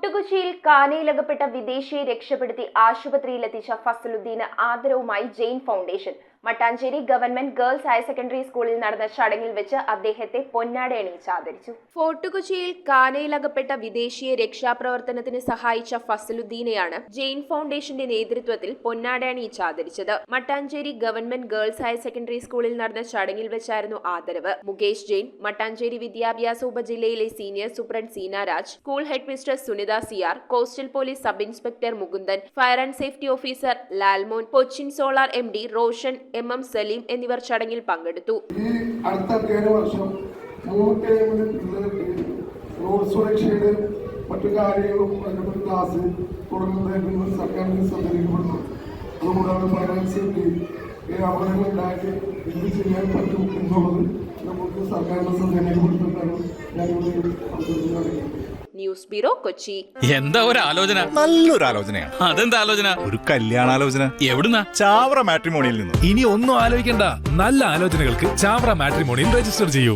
ഫോർട്ടുകൊച്ചിയിൽ കാനയിലകപ്പെട്ട വിദേശിയെ രക്ഷപ്പെടുത്തി ആശുപത്രിയിലെത്തിച്ച ഫസലുദ്ദീന് ആദരവുമായി Jain foundation. Mattancherry government girls higher secondary സ്കൂളിൽ നടന്ന ചടങ്ങിൽ വെച്ച് അദ്ദേഹത്തെ പൊന്നാട അണിയിച്ച് ആദരിച്ചു. ഫോർട്ടുകൊച്ചിയിൽ കാനയിലകപ്പെട്ട വിദേശിയെ രക്ഷാപ്രവർത്തനത്തിന് സഹായിച്ച ഫസലുദ്ദീനെയാണ് ജെയിൻ ഫൗണ്ടേഷന്റെ നേതൃത്വത്തിൽ പൊന്നാട അണിയിച്ച് ആദരിച്ചത്. Mattancherry government girls higher secondary സ്കൂളിൽ നടന്ന ചടങ്ങിൽ വെച്ചായിരുന്നു ആദരവ്. മുകേഷ് ജെയിൻ, മട്ടാഞ്ചേരി വിദ്യാഭ്യാസ ഉപജില്ലയിലെ senior superintendent Seenaraj, school head mister Sunitha CR, coastal police sub inspector Mukundan, fire and safety officer Lalmon, Cochin solar MD Roshan, MM Saleem എന്നിവർ ചടങ്ങിൽ പങ്കെടുത്തു. ഈ അടുത്ത അധ്യയന വർഷം 370 പിള്ളേർക്ക് റോഡ് സുരക്ഷയുടെ മറ്റു കാര്യങ്ങളും അതിന്റെ ക്ലാസ് തുടങ്ങുന്നതിന് സർക്കാർ ശ്രദ്ധയിൽപ്പെടുന്നു. അതുകൂടാതെ ഫയർ സേഫ്റ്റി അപകടങ്ങളുണ്ടാക്കി എന്ത് ചെയ്യാൻ പറ്റും എന്നുള്ളത് നമുക്ക് സർക്കാരിന്റെ ശ്രദ്ധയിൽപ്പെടുത്തിയിട്ടാണ് ഞാനിവിടെ അവതരിപ്പിക്കുന്നത്. News bureau, Kochi. എന്താ ഒരു ആലോചന? നല്ലൊരു ആലോചനയാണ്. അതെന്താ ആലോചന? ഒരു കല്യാണാലോചന. എവിടുന്നാ? ചാവറ മാട്രിമോണിയിൽ നിന്ന്. ഇനി ഒന്നും ആലോചിക്കണ്ട, നല്ല ആലോചനകൾക്ക് ചാവറ മാട്രിമോണിയിൽ രജിസ്റ്റർ ചെയ്യൂ.